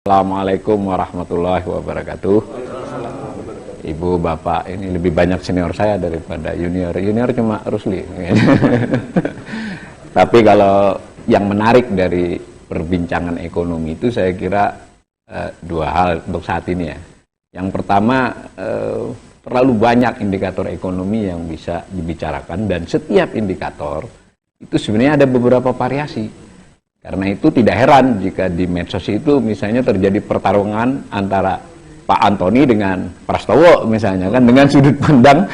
Assalamualaikum warahmatullahi wabarakatuh. Ibu, bapak, ini lebih banyak senior saya daripada junior. Junior cuma Rusli. Tapi kalau yang menarik dari perbincangan ekonomi itu saya kira dua hal untuk saat ini ya. Yang pertama, terlalu banyak indikator ekonomi yang bisa dibicarakan dan setiap indikator itu sebenarnya ada beberapa variasi. Karena itu tidak heran jika di medsos itu misalnya terjadi pertarungan antara Pak Antoni dengan Prastowo misalnya kan dengan sudut pandang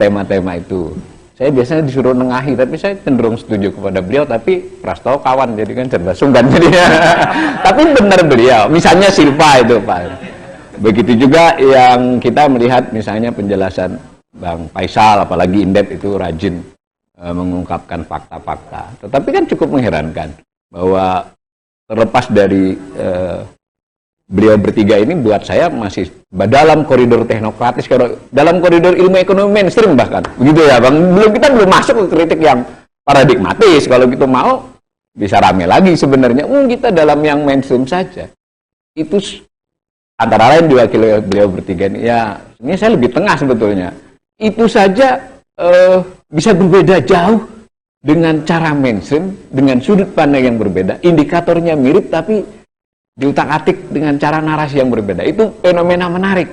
tema-tema itu. Saya biasanya disuruh nengahi, tapi saya cenderung setuju kepada beliau, tapi Prastowo kawan, jadi kan serba sungkan jadinya. Tapi benar beliau, misalnya Silva itu Pak. Begitu juga yang kita melihat misalnya penjelasan Bang Faisal, apalagi Indep itu rajin mengungkapkan fakta-fakta. Tetapi kan cukup mengherankan bahwa terlepas dari beliau bertiga ini buat saya masih dalam koridor teknokratis, dalam koridor ilmu ekonomi mainstream bahkan begitu ya Bang. Kita belum masuk ke kritik yang paradigmatis. Kalau gitu mau bisa rame lagi sebenarnya. Kita dalam yang mainstream saja. Itu antara lain diwakili oleh beliau bertiga ini. Ya, ini saya lebih tengah sebetulnya. Itu saja bisa berbeda jauh dengan cara mainstream, dengan sudut pandang yang berbeda, indikatornya mirip tapi diutak-atik dengan cara narasi yang berbeda. Itu fenomena menarik.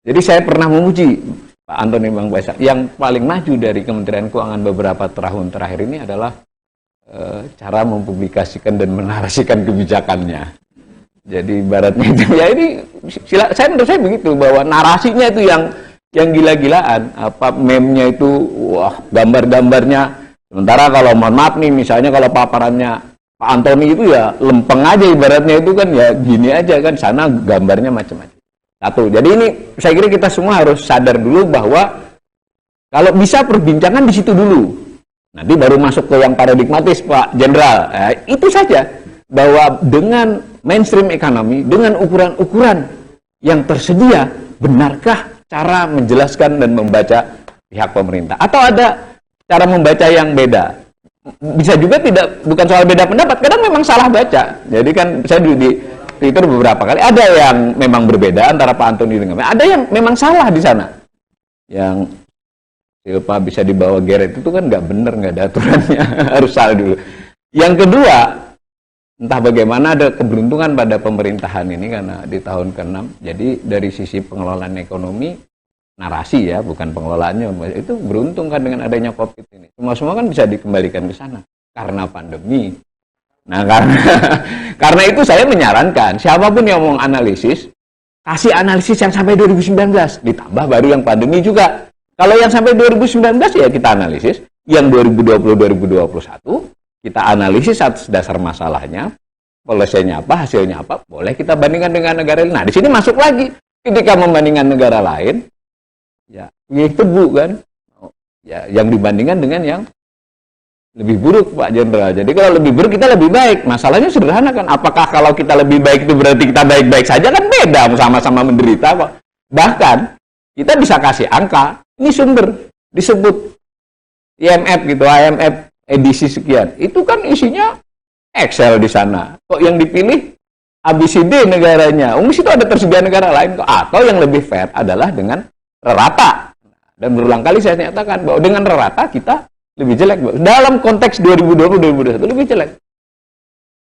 Jadi saya pernah memuji Pak Antoni Bang Faisal. Yang paling maju dari Kementerian Keuangan beberapa tahun terakhir ini adalah cara mempublikasikan dan menarasikan kebijakannya. Jadi ibaratnya itu ya ini menurut saya begitu, bahwa narasinya itu yang gila-gilaan, apa meme-nya itu wah, gambar-gambarnya. Sementara kalau mohon maaf nih, misalnya kalau paparannya Pak Antoni itu ya lempeng aja ibaratnya, itu kan ya gini aja kan, sana gambarnya macam-macam. Satu, jadi ini saya kira kita semua harus sadar dulu bahwa kalau bisa perbincangan di situ dulu. Nanti baru masuk ke yang paradigmatis Pak Jenderal. Itu saja, bahwa dengan mainstream ekonomi, dengan ukuran-ukuran yang tersedia, benarkah cara menjelaskan dan membaca pihak pemerintah? Atau ada cara membaca yang beda? Bisa juga tidak, bukan soal beda pendapat, kadang memang salah baca. Jadi kan saya di Twitter beberapa kali ada yang memang berbeda antara Pak Antoni dengan ada yang memang salah di sana. Yang Silva bisa dibawa geret itu kan nggak benar, nggak ada aturannya. Harus salah dulu. Yang kedua, entah bagaimana ada keberuntungan pada pemerintahan ini karena di tahun ke-6. Jadi dari sisi pengelolaan ekonomi, narasi ya, bukan pengelolaannya, itu beruntung kan dengan adanya COVID ini. Semua kan bisa dikembalikan ke sana karena pandemi. Nah, karena itu saya menyarankan siapapun yang mau analisis, kasih analisis yang sampai 2019, ditambah baru yang pandemi juga. Kalau yang sampai 2019 ya kita analisis, yang 2020-2021 kita analisis atas dasar masalahnya, polisinya apa, hasilnya apa, boleh kita bandingkan dengan negara lain. Nah, di sini masuk lagi ketika membandingkan negara lain, ya itu bukan ya yang dibandingkan dengan yang lebih buruk Pak Jenderal. Jadi kalau lebih buruk kita lebih baik. Masalahnya sederhana kan, apakah kalau kita lebih baik itu berarti kita baik-baik saja? Kan beda, sama-sama menderita kok. Bahkan kita bisa kasih angka, ini sumber disebut IMF gitu, IMF edisi sekian. Itu kan isinya Excel di sana. Kok yang dipilih ABCD negaranya? Di situ ada tersedia negara lain kok. Atau yang lebih fair adalah dengan rata. Dan berulang kali saya nyatakan bahwa dengan rata kita lebih jelek. Dalam konteks 2020-2021 lebih jelek.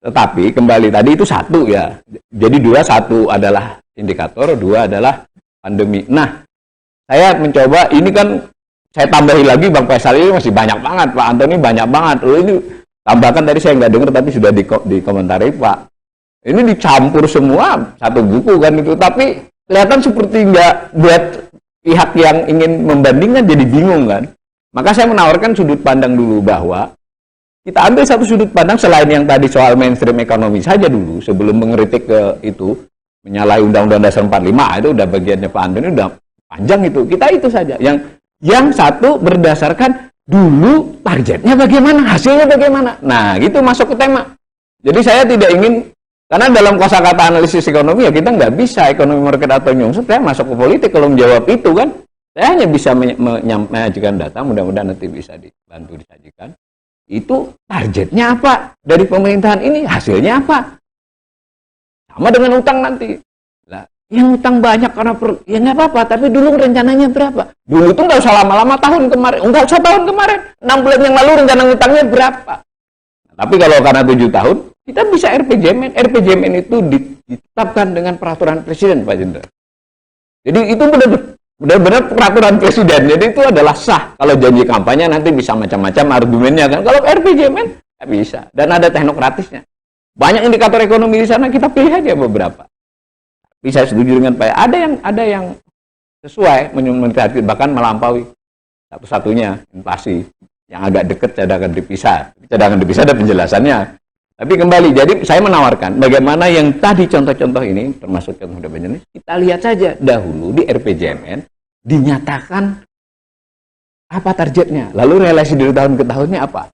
Tetapi kembali tadi itu satu ya. Jadi satu adalah indikator, dua adalah pandemi. Nah, saya mencoba, ini kan saya tambahi lagi Bang Faisal ini masih banyak banget, Pak Antoni banyak banget. Ini tambahkan tadi saya nggak dengar tapi sudah dikomentari Pak. Ini dicampur semua satu buku kan itu. Tapi kelihatan seperti nggak buat pihak yang ingin membandingkan jadi bingung kan. Maka saya menawarkan sudut pandang dulu, bahwa kita ambil satu sudut pandang selain yang tadi soal mainstream ekonomi saja dulu, sebelum mengkritik ke itu, menyalahi Undang-Undang Dasar 45, itu udah bagiannya Pak Antoni, udah panjang itu. Kita itu saja. Yang satu berdasarkan dulu targetnya bagaimana, hasilnya bagaimana. Nah, gitu masuk ke tema. Jadi saya tidak ingin, karena dalam kosakata analisis ekonomi ya kita nggak bisa ekonomi market atau nyungsep, saya masuk ke politik kalau menjawab itu kan. Saya hanya bisa menyajikan data, mudah-mudahan nanti bisa dibantu disajikan. Itu targetnya apa dari pemerintahan ini, hasilnya apa. Sama dengan utang nanti. Lah, yang utang banyak karena ya nggak apa-apa, tapi dulu rencananya berapa? Dulu itu nggak usah lama-lama tahun kemarin, nggak usah tahun kemarin, 6 bulan yang lalu rencana utangnya berapa? Nah, tapi kalau karena 7 tahun, kita bisa RPJMN. RPJMN itu ditetapkan dengan peraturan presiden, Pak Jenderal. Jadi itu benar-benar peraturan presiden. Jadi itu adalah sah. Kalau janji kampanye nanti bisa macam-macam argumennya kan. Kalau RPJMN nggak bisa. Dan ada teknokratisnya. Banyak indikator ekonomi di sana, kita pilih aja beberapa. Bisa setuju dengan Pak. Ada yang sesuai mendekati bahkan melampaui satu-satunya inflasi yang agak dekat cadangan devisa. Cadangan devisa ada penjelasannya. Tapi kembali, jadi saya menawarkan bagaimana yang tadi contoh-contoh ini termasuk yang sudah banyak, kita lihat saja dahulu di RPJMN dinyatakan apa targetnya, lalu relasi dari tahun ke tahunnya apa.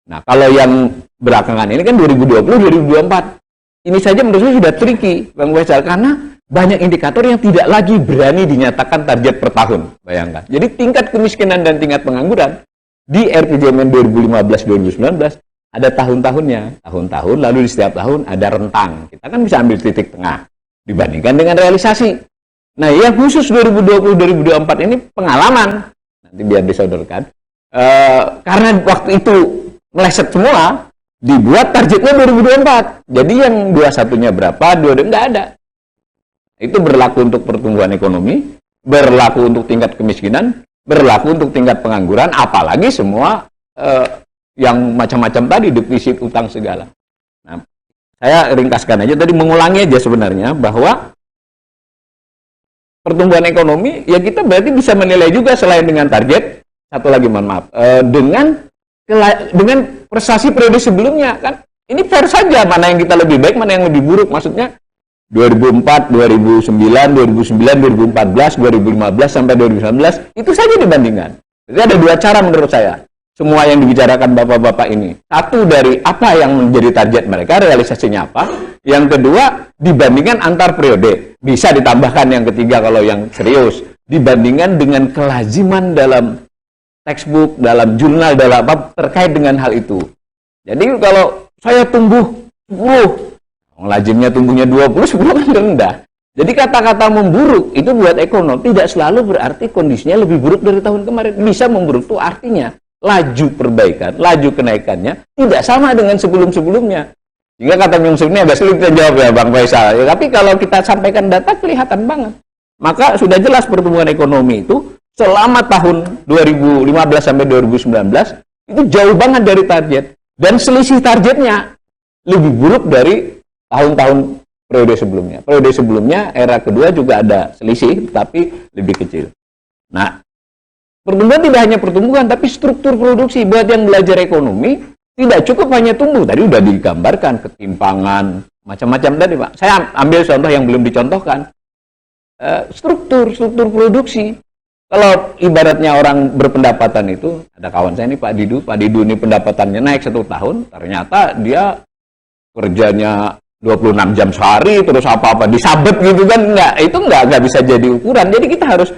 Nah, kalau yang belakangan ini kan 2020-2024. Ini saja menurut saya sudah tricky, Bang Faisal, karena banyak indikator yang tidak lagi berani dinyatakan target per tahun. Bayangkan. Jadi tingkat kemiskinan dan tingkat pengangguran di RPJMN 2015-2019 ada tahun-tahunnya. Tahun-tahun, lalu di setiap tahun ada rentang. Kita kan bisa ambil titik tengah dibandingkan dengan realisasi. Nah, yang khusus 2020-2024 ini pengalaman. Nanti biar disodorkan. Karena waktu itu meleset semua, dibuat targetnya 2024. Jadi yang 21-nya berapa, 22 enggak ada. Itu berlaku untuk pertumbuhan ekonomi, berlaku untuk tingkat kemiskinan, berlaku untuk tingkat pengangguran, apalagi semua yang macam-macam tadi, defisit, utang segala. Nah, saya ringkaskan aja tadi, mengulangi aja sebenarnya bahwa pertumbuhan ekonomi, ya kita berarti bisa menilai juga selain dengan target, satu lagi mohon maaf, dengan prestasi periode sebelumnya kan. Ini fair saja mana yang kita lebih baik, mana yang lebih buruk. Maksudnya 2004, 2009, 2009, 2014, 2015 sampai 2019 itu saja dibandingkan. Jadi ada dua cara menurut saya. Semua yang dibicarakan bapak-bapak ini. Satu dari apa yang menjadi target mereka, realisasinya apa. Yang kedua, dibandingkan antar periode. Bisa ditambahkan yang ketiga kalau yang serius. Dibandingkan dengan kelaziman dalam textbook, dalam jurnal, dalam apa terkait dengan hal itu. Jadi kalau saya tumbuh 10, lazimnya tumbuhnya 20, 10 kan rendah. Jadi kata-kata memburuk itu buat ekonom tidak selalu berarti kondisinya lebih buruk dari tahun kemarin. Bisa memburuk itu artinya laju perbaikan, laju kenaikannya tidak sama dengan sebelum-sebelumnya. Sehingga kata Myung Suk ini agak sulit kita jawab ya Bang Faisal. Ya, tapi kalau kita sampaikan data kelihatan banget. Maka sudah jelas pertumbuhan ekonomi itu selama tahun 2015 sampai 2019 itu jauh banget dari target. Dan selisih targetnya lebih buruk dari tahun-tahun periode sebelumnya. Periode sebelumnya, era kedua juga ada selisih, tapi lebih kecil. Nah, pertumbuhan tidak hanya pertumbuhan, tapi struktur produksi. Buat yang belajar ekonomi, tidak cukup hanya tumbuh. Tadi udah digambarkan, ketimpangan, macam-macam tadi Pak. Saya ambil contoh yang belum dicontohkan. Struktur produksi. Kalau ibaratnya orang berpendapatan itu, ada kawan saya ini Pak Didu ini pendapatannya naik 1 tahun, ternyata dia kerjanya 26 jam sehari, terus apa-apa disabet gitu kan, itu nggak bisa jadi ukuran. Jadi kita harus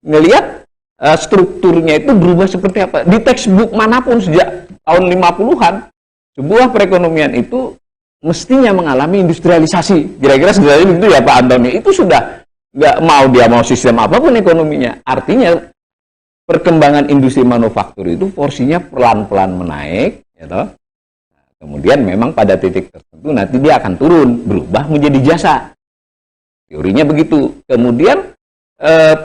ngelihat strukturnya itu berubah seperti apa. Di textbook manapun sejak tahun 50-an, sebuah perekonomian itu mestinya mengalami industrialisasi. Kira-kira sebenarnya itu ya Pak Antoni, itu sudah nggak mau sistem apapun ekonominya. Artinya perkembangan industri manufaktur itu porsinya pelan-pelan menaik, ya toh? Kemudian memang pada titik tertentu nanti dia akan turun, berubah menjadi jasa. Teorinya begitu. Kemudian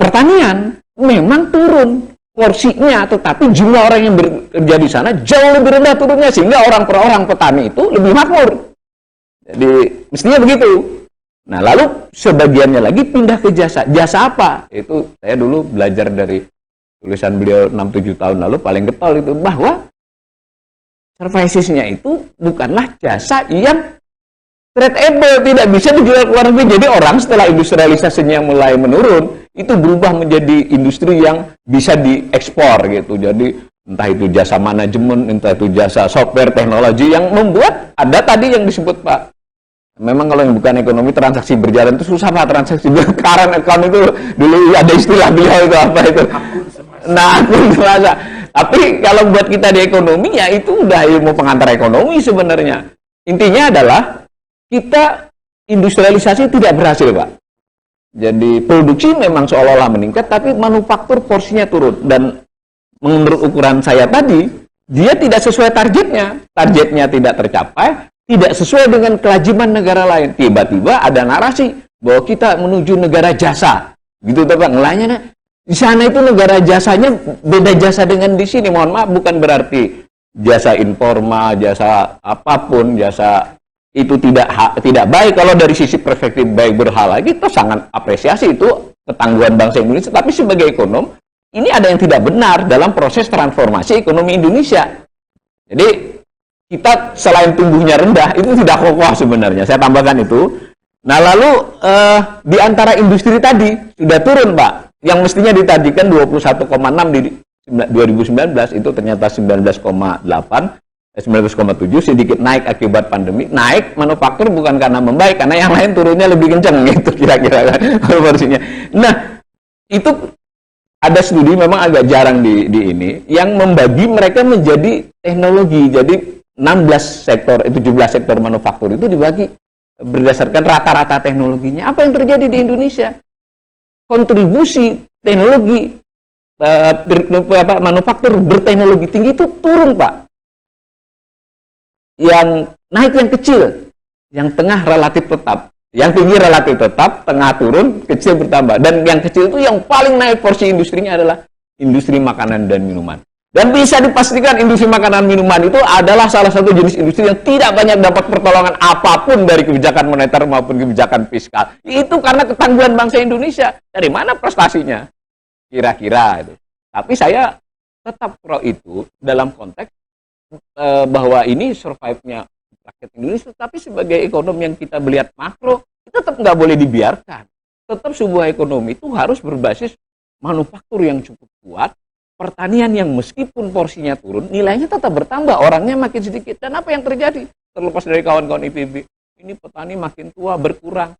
pertanian memang turun porsinya, tetapi jumlah orang yang bekerja di sana jauh lebih rendah turunnya, sehingga orang per orang petani itu lebih makmur. Jadi mestinya begitu. Nah, lalu sebagiannya lagi pindah ke jasa. Jasa apa? Itu saya dulu belajar dari tulisan beliau 6-7 tahun lalu, paling getol itu, bahwa servicesnya itu bukanlah jasa yang tradable, tidak bisa dijual ke luar negeri. Jadi orang setelah industrialisasinya mulai menurun, itu berubah menjadi industri yang bisa diekspor gitu. Jadi entah itu jasa manajemen, entah itu jasa software, teknologi, yang membuat ada tadi yang disebut Pak. Memang kalau yang bukan ekonomi, transaksi berjalan itu susah Pak. Transaksi current account itu dulu ada istilah beliau itu apa itu. Nah, aku merasa. Tapi kalau buat kita di ekonomi, ya itu udah ilmu pengantar ekonomi sebenarnya. Intinya adalah kita industrialisasi tidak berhasil, Pak. Jadi produksi memang seolah-olah meningkat, tapi manufaktur porsinya turun. Dan menurut ukuran saya tadi, dia tidak sesuai targetnya. Targetnya tidak tercapai, tidak sesuai dengan kelajiman negara lain. Tiba-tiba ada narasi bahwa kita menuju negara jasa. Gitu tuh Pak, ngelanya. Di sana itu negara jasanya beda jasa dengan di sini. Mohon maaf, bukan berarti jasa informal, jasa apapun, jasa itu tidak baik. Kalau dari sisi perspektif baik berhala, kita sangat apresiasi itu ketangguhan bangsa Indonesia. Tapi sebagai ekonom, ini ada yang tidak benar dalam proses transformasi ekonomi Indonesia. Jadi kita selain tumbuhnya rendah, itu tidak kokoh sebenarnya. Saya tambahkan itu. Nah lalu di antara industri tadi sudah turun, Pak. Yang mestinya ditadikan 21,6 di 2019 itu ternyata 19,8. 19,7, sedikit naik akibat pandemi. Naik manufaktur bukan karena membaik, karena yang lain turunnya lebih kenceng gitu kira-kira porsinya. Nah, itu ada studi memang agak jarang di ini yang membagi mereka menjadi teknologi. Jadi 16 sektor, 17 sektor manufaktur itu dibagi berdasarkan rata-rata teknologinya. Apa yang terjadi di Indonesia? Kontribusi teknologi manufaktur berteknologi tinggi itu turun, Pak. Yang naik yang kecil, yang tengah relatif tetap, yang tinggi relatif tetap, tengah turun, kecil bertambah. Dan yang kecil itu yang paling naik porsi industrinya adalah industri makanan dan minuman. Dan bisa dipastikan industri makanan minuman itu adalah salah satu jenis industri yang tidak banyak dapat pertolongan apapun dari kebijakan moneter maupun kebijakan fiskal. Itu karena ketangguhan bangsa Indonesia. Dari mana prestasinya? Kira-kira itu. Tapi saya tetap pro itu dalam konteks bahwa ini survive-nya rakyat Indonesia, tapi sebagai ekonom yang kita melihat makro, itu tetap nggak boleh dibiarkan. Tetap sebuah ekonomi itu harus berbasis manufaktur yang cukup kuat, pertanian yang meskipun porsinya turun, nilainya tetap bertambah, orangnya makin sedikit. Dan apa yang terjadi? Terlepas dari kawan-kawan IPB, ini petani makin tua, berkurang.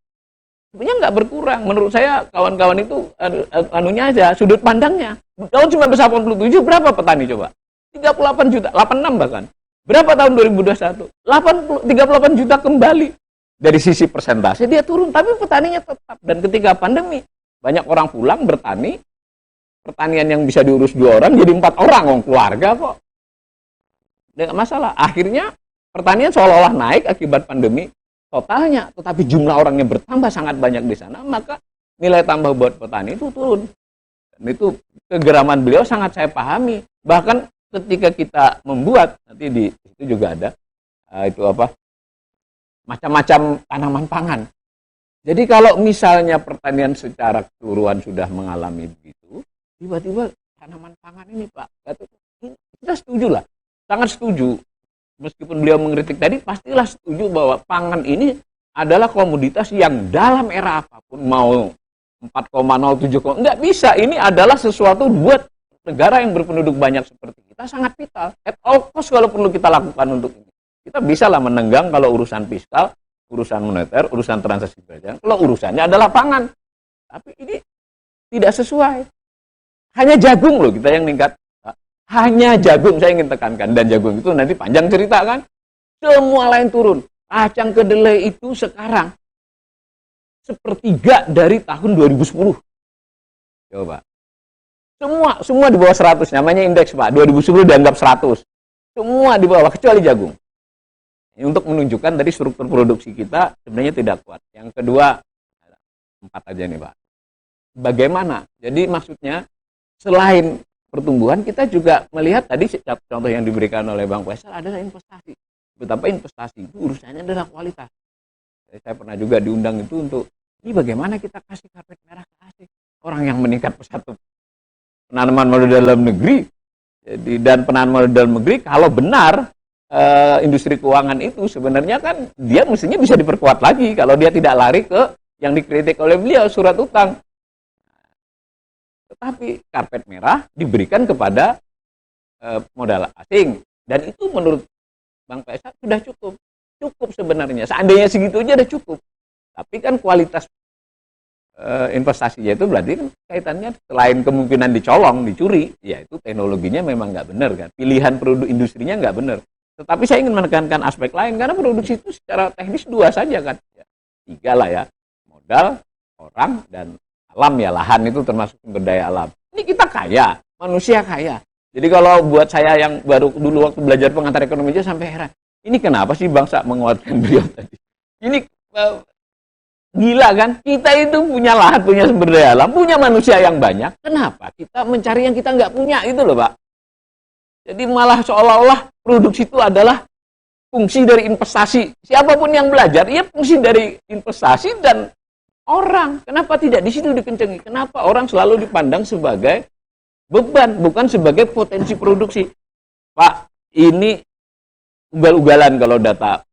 Sebenarnya nggak berkurang. Menurut saya, kawan-kawan itu anunya aja, sudut pandangnya. Tahun 1987, berapa petani coba? 38 juta, 86 bahkan. Berapa tahun 2021? 38 juta kembali. Dari sisi persentase dia turun, tapi petaninya tetap. Dan ketika pandemi, banyak orang pulang bertani, pertanian yang bisa diurus 2 orang jadi 4 orang, keluarga kok. Tidak masalah. Akhirnya pertanian seolah-olah naik akibat pandemi totalnya, tetapi jumlah orangnya bertambah sangat banyak di sana, maka nilai tambah buat petani itu turun. Dan itu kegeraman beliau sangat saya pahami. Bahkan ketika kita membuat, nanti di situ juga ada itu apa, macam-macam tanaman pangan. Jadi kalau misalnya pertanian secara keseluruhan sudah mengalami begitu, tiba-tiba tanaman pangan ini Pak, kita setuju lah, sangat setuju. Meskipun beliau mengkritik tadi, pastilah setuju bahwa pangan ini adalah komoditas yang dalam era apapun, mau 4,07, nggak bisa. Ini adalah sesuatu buat negara yang berpenduduk banyak seperti kita sangat vital. At all cost kalau perlu kita lakukan untuk ini. Kita bisa lah menenggang kalau urusan fiskal, urusan moneter, urusan transaksi berjalan. Kalau urusannya adalah pangan. Tapi ini tidak sesuai. Hanya jagung loh kita yang meningkat. Hanya jagung, saya ingin tekankan. Dan jagung itu nanti panjang cerita kan. Semua lain turun. Kacang kedelai itu sekarang sepertiga dari tahun 2010. Coba. Semua di bawah 100, namanya indeks Pak. 2010 dianggap 100. Semua di bawah, kecuali jagung. Ini untuk menunjukkan dari struktur produksi kita sebenarnya tidak kuat. Yang kedua, 4 aja nih Pak. Bagaimana? Jadi maksudnya, selain pertumbuhan, kita juga melihat tadi contoh yang diberikan oleh Bang Faisal adalah investasi. Betapa investasi itu urusannya adalah kualitas. Jadi saya pernah juga diundang itu untuk, ini bagaimana kita kasih karpet merah ke asing. Orang yang meningkat pesat penanaman modal dalam negeri, dan penanaman modal dalam negeri kalau benar industri keuangan itu sebenarnya kan dia mestinya bisa diperkuat lagi kalau dia tidak lari ke yang dikritik oleh beliau, surat utang. Tetapi karpet merah diberikan kepada modal asing, dan itu menurut Bang Faisal sudah cukup sebenarnya. Seandainya segitu aja udah cukup. Tapi kan kualitas investasinya itu berarti kan kaitannya selain kemungkinan dicolong, dicuri, ya itu teknologinya memang nggak benar kan, pilihan produk industrinya nggak benar. Tetapi saya ingin menekankan aspek lain, karena produksi itu secara teknis 2 saja kan, tiga lah ya, modal, orang, dan alam ya, lahan itu termasuk sumber daya alam. Ini kita kaya, manusia kaya. Jadi kalau buat saya yang baru dulu waktu belajar pengantar ekonomi aja sampai heran, ini kenapa sih bangsa menguatkan beliau tadi? Ini gila kan? Kita itu punya lahan, punya sumber daya alam, punya manusia yang banyak. Kenapa kita mencari yang kita nggak punya itu loh, Pak? Jadi malah seolah-olah produksi itu adalah fungsi dari investasi. Siapapun yang belajar, ya fungsi dari investasi dan orang. Kenapa tidak di situ dikencengi? Kenapa orang selalu dipandang sebagai beban, bukan sebagai potensi produksi? Pak, ini ugal-ugalan kalau data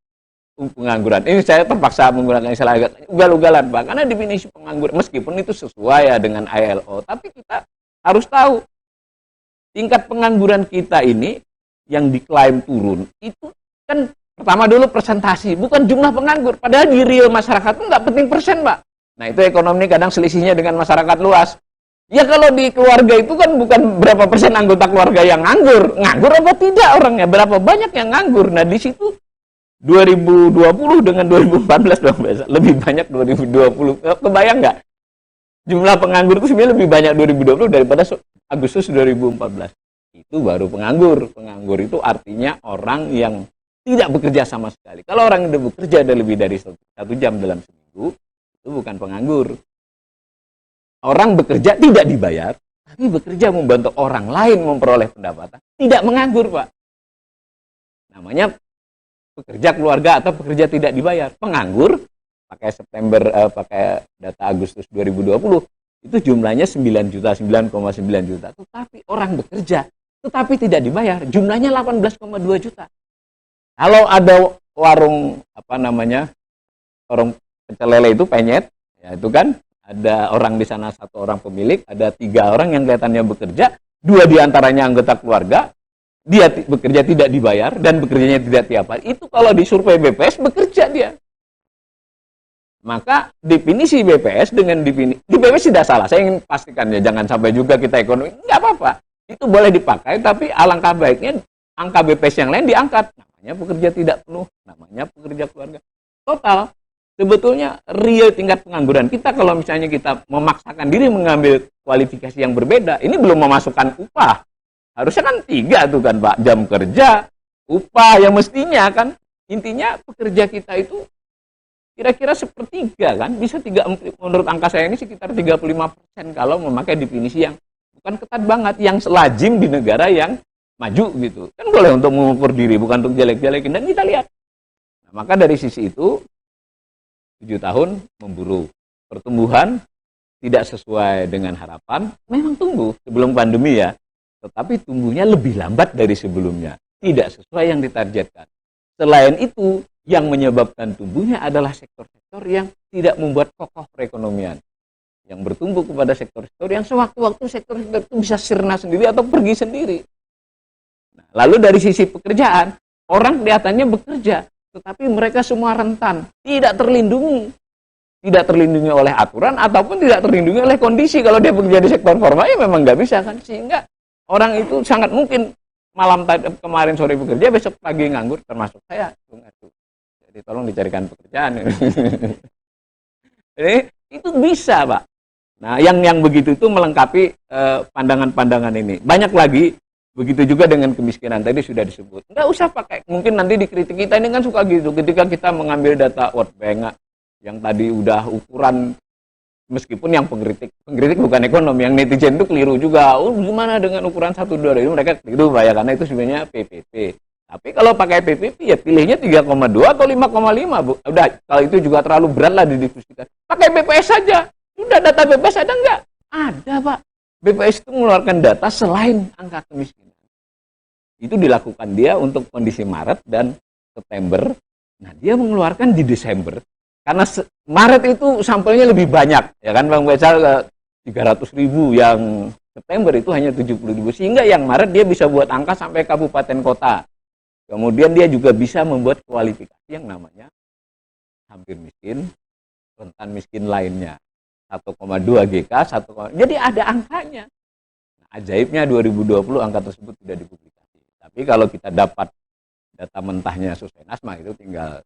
pengangguran. Ini saya terpaksa menggunakan istilah ugal-ugalan, Pak. Karena definisi pengangguran, meskipun itu sesuai ya dengan ILO, tapi kita harus tahu tingkat pengangguran kita ini yang diklaim turun, itu kan pertama dulu presentasi, bukan jumlah penganggur. Padahal di real masyarakat itu nggak penting persen, Pak. Nah, itu ekonomi kadang selisihnya dengan masyarakat luas. Ya kalau di keluarga itu kan bukan berapa persen anggota keluarga yang nganggur. Nganggur apa tidak orangnya, berapa banyak yang nganggur. Nah, di situ 2020 dengan 2014 dong, lebih banyak 2020. Kebayang nggak? Jumlah penganggur itu sebenarnya lebih banyak 2020 daripada Agustus 2014. Itu baru penganggur. Penganggur itu artinya orang yang tidak bekerja sama sekali. Kalau orang yang bekerja ada lebih dari 1 jam dalam seminggu, itu bukan penganggur. Orang bekerja tidak dibayar, tapi bekerja membantu orang lain memperoleh pendapatan, tidak menganggur, Pak. Namanya pekerja keluarga atau pekerja tidak dibayar. Penganggur, pakai data Agustus 2020, itu jumlahnya 9 juta, 9,9 juta. Tetapi orang bekerja, tetapi tidak dibayar, jumlahnya 18,2 juta. Kalau ada warung, warung pecel lele itu penyet, ya itu kan, ada orang di sana, 1 orang pemilik, ada 3 orang yang kelihatannya bekerja, 2 diantaranya anggota keluarga, dia bekerja tidak dibayar, dan bekerjanya tidak tiap hari. Itu kalau di survei BPS, bekerja dia. Maka definisi BPS dengan definisi, di BPS tidak salah, saya ingin pastikan ya, jangan sampai juga kita ekonomi, nggak apa-apa. Itu boleh dipakai, tapi alangkah baiknya angka BPS yang lain diangkat. Namanya pekerja tidak penuh, namanya pekerja keluarga. Total, sebetulnya real tingkat pengangguran kita, kalau misalnya kita memaksakan diri mengambil kualifikasi yang berbeda, ini belum memasukkan upah. Harusnya kan 3 tuh kan, Pak, jam kerja, upah yang mestinya kan, intinya pekerja kita itu kira-kira sepertiga kan, bisa 3, menurut angka saya ini sekitar 35% kalau memakai definisi yang bukan ketat banget, yang selajim di negara yang maju gitu. Kan boleh untuk mengukur diri, bukan untuk jelek-jelekin, dan kita lihat. Nah, maka dari sisi itu, 7 tahun memburu. Pertumbuhan tidak sesuai dengan harapan, memang tumbuh sebelum pandemi ya, tetapi tumbuhnya lebih lambat dari sebelumnya. Tidak sesuai yang ditargetkan. Selain itu, yang menyebabkan tumbuhnya adalah sektor-sektor yang tidak membuat kokoh perekonomian. Yang bertumbuh kepada sektor-sektor yang sewaktu-waktu sektor-sektor itu bisa sirna sendiri atau pergi sendiri. Nah, lalu dari sisi pekerjaan, orang kelihatannya bekerja, tetapi mereka semua rentan, tidak terlindungi. Tidak terlindungi oleh aturan ataupun tidak terlindungi oleh kondisi. Kalau dia bekerja di sektor formal, ya memang nggak bisa kan. Sehingga orang itu sangat mungkin malam kemarin sore bekerja, besok pagi nganggur, termasuk saya. Jadi tolong dicarikan pekerjaan. Jadi itu bisa, Pak. Nah, yang begitu itu melengkapi pandangan-pandangan ini. Banyak lagi, begitu juga dengan kemiskinan tadi sudah disebut. Nggak usah pakai, mungkin nanti dikritik kita ini kan suka gitu, ketika kita mengambil data World Bank, yang tadi udah ukuran, meskipun yang pengkritik bukan ekonom, yang netizen itu keliru juga. Oh, gimana dengan ukuran 1,2 itu mereka keliru, Pak, ya, karena itu sebenarnya PPP. Tapi kalau pakai PPP ya pilihnya 3,2 atau 5,5, Bu. Udah, kalau itu juga terlalu berat lah didiskusikan. Pakai BPS saja. Sudah, data BPS ada nggak? Ada, Pak. BPS itu mengeluarkan data selain angka kemiskinan. Itu dilakukan dia untuk kondisi Maret dan September. Nah, dia mengeluarkan di Desember. Karena Maret itu sampelnya lebih banyak, ya kan Bang Faisal, 300.000, yang September itu hanya 70.000, sehingga yang Maret dia bisa buat angka sampai kabupaten kota. Kemudian dia juga bisa membuat kualifikasi yang namanya hampir miskin, rentan miskin lainnya. 1,2 GK, 1, jadi ada angkanya. Nah, ajaibnya 2020 angka tersebut tidak dipublikasi. Tapi kalau kita dapat data mentahnya Susenasma, itu tinggal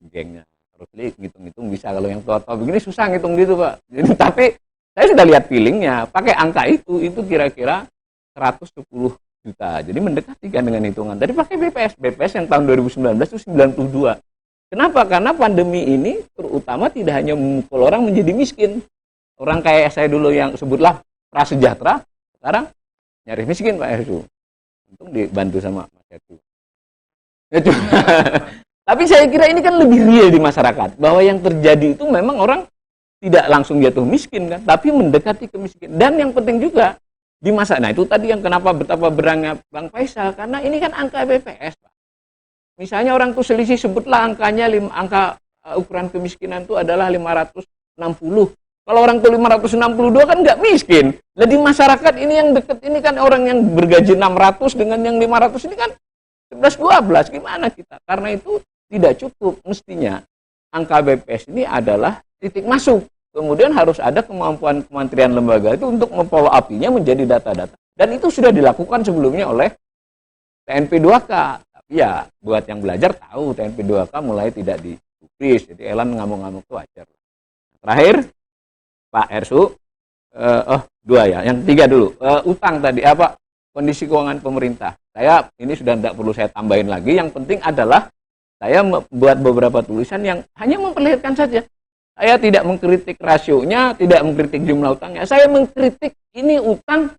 gengnya Terus ngitung-ngitung bisa, kalau yang tua-tua begini susah ngitung gitu Pak. Jadi, tapi saya sudah lihat feelingnya, pakai angka itu kira-kira 110 juta. Jadi mendekati kan dengan hitungan. Tadi pakai BPS yang tahun 2019 itu 92. Kenapa? Karena pandemi ini terutama tidak hanya memukul orang menjadi miskin. Orang kayak saya dulu yang sebutlah prasejahtera, sekarang nyaris miskin Pak Heru. Untung dibantu sama Mas Heru. Ya, tapi saya kira ini kan lebih real di masyarakat, bahwa yang terjadi itu memang orang tidak langsung jatuh miskin kan, tapi mendekati kemiskinan. Dan yang penting juga di masa, nah itu tadi yang kenapa betapa berangnya Bang Faisal, karena ini kan angka BPS Pak. Misalnya orang tuh selisih, sebutlah angkanya, angka ukuran kemiskinan itu adalah 560. Kalau orang tuh 562 kan nggak miskin. Nah di masyarakat ini yang deket ini kan orang yang bergaji 600 dengan yang 500 ini kan 11-12, gimana kita? Karena itu tidak cukup, mestinya angka BPS ini adalah titik masuk. Kemudian harus ada kemampuan kementerian lembaga itu untuk memfollow up-nya menjadi data-data. Dan itu sudah dilakukan sebelumnya oleh TNP 2K. Tapi ya buat yang belajar tahu TNP 2K mulai tidak digubris. Jadi Elan ngamuk-ngamuk itu wajar. Terakhir Pak Ersu, dua ya, yang tiga dulu. Utang tadi apa? Kondisi keuangan pemerintah. Saya ini sudah tidak perlu saya tambahin lagi. Yang penting adalah saya membuat beberapa tulisan yang hanya memperlihatkan saja. Saya tidak mengkritik rasionya, tidak mengkritik jumlah utangnya. Saya mengkritik ini utang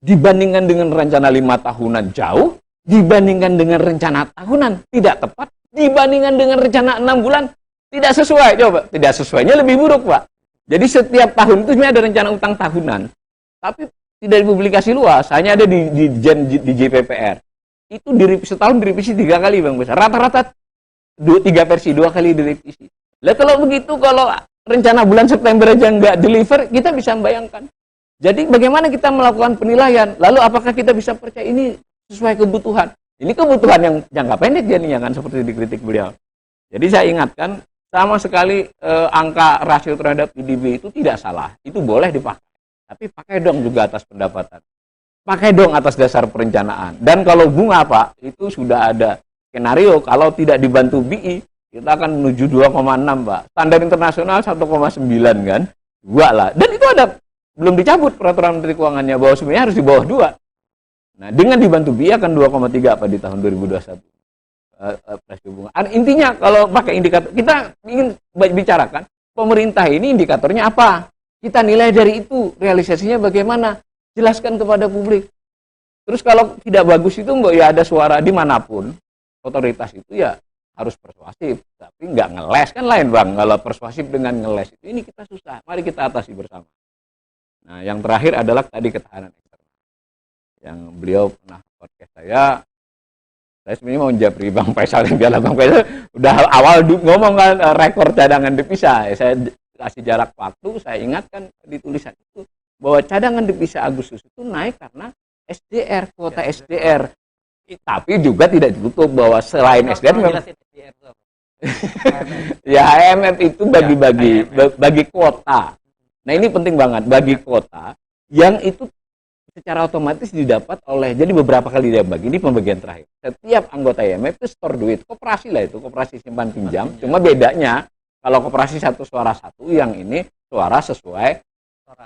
dibandingkan dengan rencana 5 tahunan jauh, dibandingkan dengan rencana tahunan tidak tepat, dibandingkan dengan rencana 6 bulan tidak sesuai. Coba, tidak sesuainya lebih buruk, Pak. Jadi setiap tahun itu sebenarnya ada rencana utang tahunan, tapi tidak dipublikasi luas, hanya ada di JPPR. Itu setahun direvisi 3 kali, Bang Besar. Rata-rata 3 versi, 2 kali direvisi. Lah kalau begitu, kalau rencana bulan September aja nggak deliver, kita bisa membayangkan. Jadi bagaimana kita melakukan penilaian? Lalu apakah kita bisa percaya ini sesuai kebutuhan? Ini kebutuhan yang jangka pendek jadinya kan, seperti dikritik beliau. Jadi saya ingatkan, sama sekali angka rasio terhadap PDB itu tidak salah. Itu boleh dipakai. Tapi pakai dong juga atas pendapatan. Pakai dong atas dasar perencanaan. Dan kalau bunga Pak, itu sudah ada skenario kalau tidak dibantu BI, kita akan menuju 2,6 Pak. Standar internasional 1,9 kan. 2 lah. Dan itu ada, belum dicabut peraturan Menteri Keuangannya bahwa sebenarnya harus di bawah 2. Nah, dengan dibantu BI akan 2,3 Pak di tahun 2021. Rasio bunga. Intinya kalau pakai indikator, kita ingin bicarakan pemerintah ini indikatornya apa? Kita nilai dari itu, realisasinya bagaimana? Jelaskan kepada publik. Terus kalau tidak bagus itu ya ada suara dimanapun, otoritas itu ya harus persuasif, tapi nggak ngeles kan lain Bang. Kalau persuasif dengan ngeles itu ini kita susah. Mari kita atasi bersama. Nah, yang terakhir adalah tadi ketahanan eksternal. Yang beliau pernah podcast saya sebenarnya mau menjawab Bang Faisal, biarlah Bang Faisal udah awal ngomong kan rekor cadangan devisa. Saya kasih jarak waktu, saya ingatkan di tulisan itu bahwa cadangan devisa Agustus itu naik karena SDR, kuota SDR. Tapi juga tidak ditutup bahwa selain SDR memang ya IMF itu bagi kuota. Nah ini penting banget, bagi kuota yang itu secara otomatis didapat oleh, jadi beberapa kali dia bagi, ini pembagian terakhir. Setiap anggota IMF itu store duit, koperasi lah itu, koperasi simpan pinjam. Cuma bedanya kalau koperasi satu suara satu, yang ini suara sesuai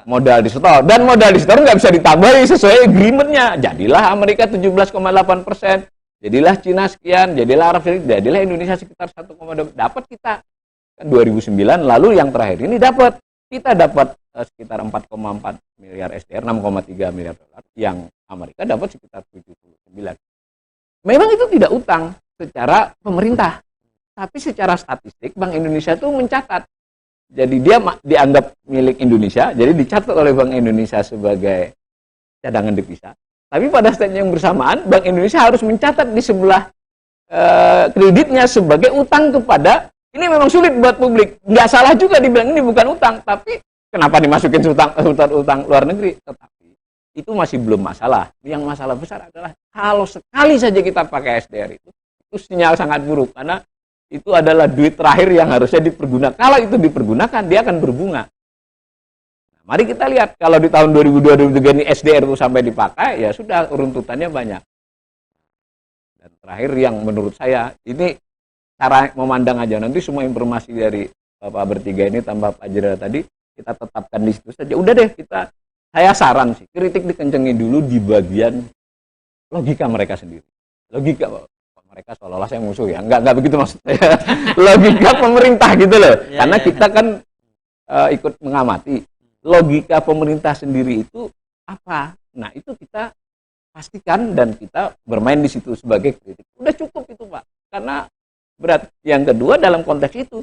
modal di store, dan modal di store nggak bisa ditambahin sesuai agreementnya. Jadilah Amerika 17,8%, jadilah Cina sekian, jadilah Arab Saudi, jadilah Indonesia sekitar 1,2, dapat kita kan 2009. Lalu yang terakhir ini kita dapat sekitar 4,4 miliar SDR, 6,3 miliar dolar, yang Amerika dapat sekitar 79. Memang itu tidak utang secara pemerintah, tapi secara statistik Bank Indonesia itu mencatat. Jadi dia dianggap milik Indonesia, jadi dicatat oleh Bank Indonesia sebagai cadangan devisa. Tapi pada saat yang bersamaan, Bank Indonesia harus mencatat di sebelah kreditnya sebagai utang kepada, ini memang sulit buat publik. Nggak salah juga dibilang ini bukan utang, tapi kenapa dimasukin utang luar negeri? Tetapi itu masih belum masalah. Yang masalah besar adalah kalau sekali saja kita pakai SDR itu sinyal sangat buruk, karena itu adalah duit terakhir yang harusnya dipergunakan. Kalau itu dipergunakan, dia akan berbunga. Nah, mari kita lihat, kalau di tahun 2022-2023 ini SDR itu sampai dipakai, ya sudah, runtutannya banyak. Dan terakhir yang menurut saya, ini cara memandang aja. Nanti semua informasi dari Bapak bertiga ini tambah Pak Jera tadi kita tetapkan di situ saja. Udah deh, saya saran sih, kritik dikencengin dulu di bagian logika mereka sendiri. Logika mereka seolah-olah saya musuh ya. Enggak begitu maksud saya. Logika pemerintah gitu loh. Karena kita kan ikut mengamati logika pemerintah sendiri itu apa. Nah, itu kita pastikan dan kita bermain di situ sebagai kritik. Udah cukup itu, Pak. Karena berat. Yang kedua dalam konteks itu,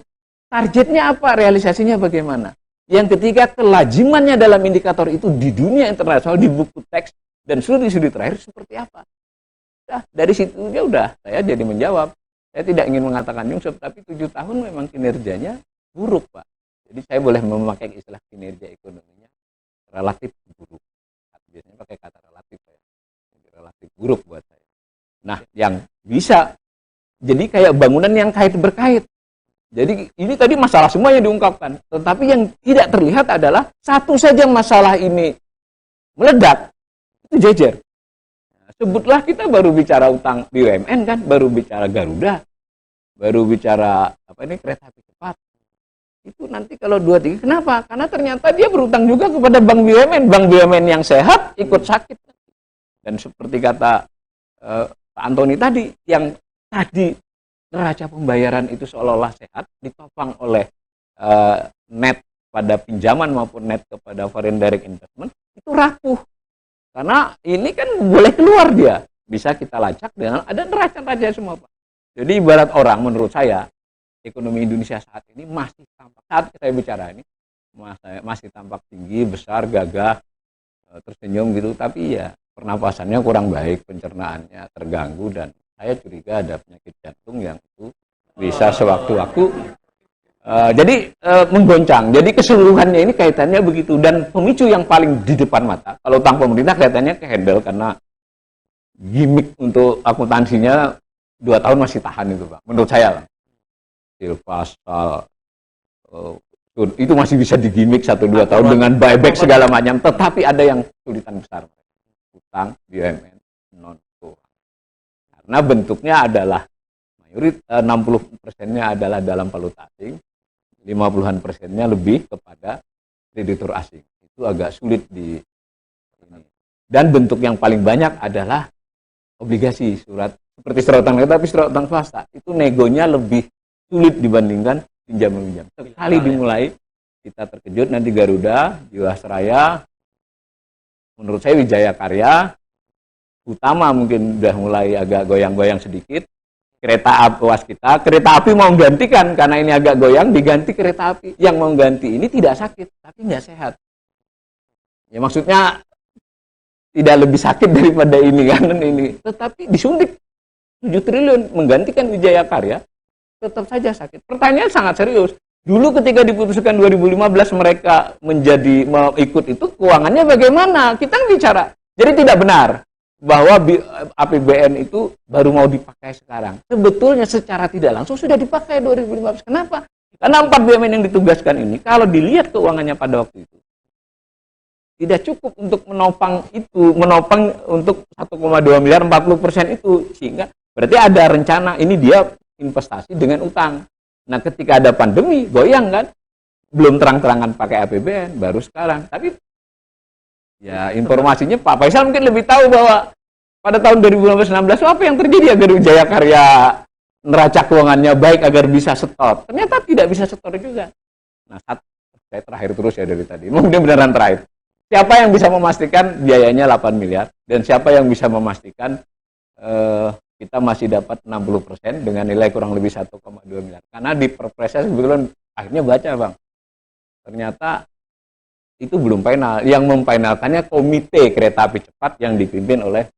targetnya apa, realisasinya bagaimana. Yang ketiga, kelajimannya dalam indikator itu di dunia internasional, di buku teks dan studi-studi terakhir seperti apa. Nah, dari situ ya udah, saya jadi menjawab. Saya tidak ingin mengatakan nyungsep, tapi 7 tahun memang kinerjanya buruk, Pak. Jadi saya boleh memakai istilah kinerja ekonominya relatif buruk. Biasanya pakai kata relatif ya. Jadi relatif buruk buat saya. Nah, yang bisa jadi kayak bangunan yang berkait. Jadi ini tadi masalah semuanya diungkapkan. Tetapi yang tidak terlihat adalah satu saja masalah ini meledak, itu jejer. Sebutlah kita baru bicara utang BUMN kan, baru bicara Garuda, baru bicara kereta api cepat. Itu nanti kalau 2-3, kenapa? Karena ternyata dia berutang juga kepada bank BUMN yang sehat ikut sakit. Dan seperti kata Pak Antoni tadi, yang tadi neraca pembayaran itu seolah-olah sehat, ditopang oleh net pada pinjaman maupun net kepada foreign direct investment, itu rapuh. Karena ini kan boleh keluar dia. Bisa kita lacak dengan ada neraca-neraca semua, Pak. Jadi ibarat orang, menurut saya, ekonomi Indonesia saat ini masih tampak, saat saya bicara ini, masih tampak tinggi, besar, gagah, tersenyum gitu. Tapi ya pernapasannya kurang baik, pencernaannya terganggu, dan saya curiga ada penyakit jantung yang itu bisa sewaktu-waktu jadi menggoncang. Jadi keseluruhannya ini kaitannya begitu, dan pemicu yang paling di depan mata kalau utang pemerintah kelihatannya kehandle karena gimmick untuk akuntansinya 2 tahun masih tahan itu, Pak. Menurut saya, pasal itu masih bisa digimmick 1-2 tahun dengan buyback segala macam. Tetapi ada yang kesulitan besar, utang BUMN non keuangan. Karena bentuknya adalah mayoritas 60%-nya adalah dalam valuta asing. 50-an persennya lebih kepada kreditur asing. Itu agak sulit di ini. Dan bentuk yang paling banyak adalah obligasi, seperti surat utang negara, tapi surat utang swasta. Itu negonya lebih sulit dibandingkan pinjam-pinjam. Sekali dimulai, kita terkejut nanti Garuda, Jiwasraya, menurut saya Wijaya Karya, Utama mungkin udah mulai agak goyang-goyang sedikit. Kereta api mau menggantikan, karena ini agak goyang, diganti kereta api. Yang mau ganti ini tidak sakit, tapi nggak sehat. Ya maksudnya tidak lebih sakit daripada ini kan ini. Tetapi disuntik 7 triliun menggantikan Wijaya Karya, tetap saja sakit. Pertanyaan sangat serius. Dulu ketika diputuskan 2015 mereka mau ikut itu, keuangannya bagaimana? Kita bicara. Jadi tidak benar bahwa APBN itu baru mau dipakai sekarang. Sebetulnya secara tidak langsung sudah dipakai 2015. Kenapa? Karena 4 BUMN yang ditugaskan ini, kalau dilihat keuangannya pada waktu itu, tidak cukup untuk menopang untuk 1,2 miliar 40% itu. Sehingga berarti ada rencana, ini dia investasi dengan utang. Nah ketika ada pandemi, goyang kan? Belum terang-terangan pakai APBN, baru sekarang. Tapi ya informasinya Pak Faisal mungkin lebih tahu bahwa pada tahun 2015-16 apa yang terjadi agar Wijaya Karya neraca keuangannya baik agar bisa setor. Ternyata tidak bisa setor juga. Nah, saya terakhir terus ya dari tadi. Mungkin beneran terakhir. Siapa yang bisa memastikan biayanya 8 miliar dan siapa yang bisa memastikan kita masih dapat 60% dengan nilai kurang lebih 1,2 miliar. Karena di perpresnya sebetulnya akhirnya baca, Bang. Ternyata itu belum final. Yang memfinalkannya komite kereta api cepat yang dipimpin oleh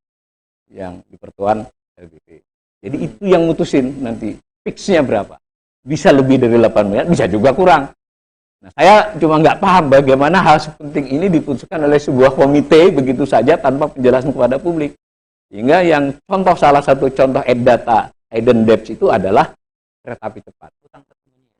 yang di Pertuan LBP. Jadi itu yang mutusin nanti fixnya berapa. Bisa lebih dari 8 miliar, bisa juga kurang. Nah, saya cuma nggak paham bagaimana hal sepenting ini diputuskan oleh sebuah komite begitu saja tanpa penjelasan kepada publik. Sehingga yang salah satu contoh hidden debts itu adalah kereta api cepat.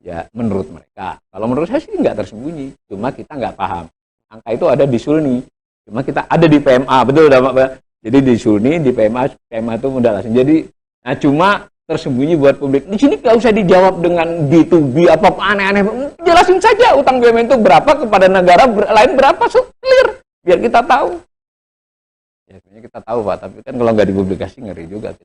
Ya, menurut mereka. Kalau menurut saya sih nggak tersembunyi. Cuma kita nggak paham. Angka itu ada di Sulni. Cuma kita ada di PMA. Betul, Pak. Jadi di Sulni, di PMA itu modal asing. Jadi, nah cuma tersembunyi buat publik. Di sini nggak usah dijawab dengan B2B apa aneh-aneh. Jelasin saja utang BUMN itu berapa kepada negara lain berapa, so clear biar kita tahu. Ya sebenarnya kita tahu Pak, tapi kan kalau nggak dipublikasi ngeri juga.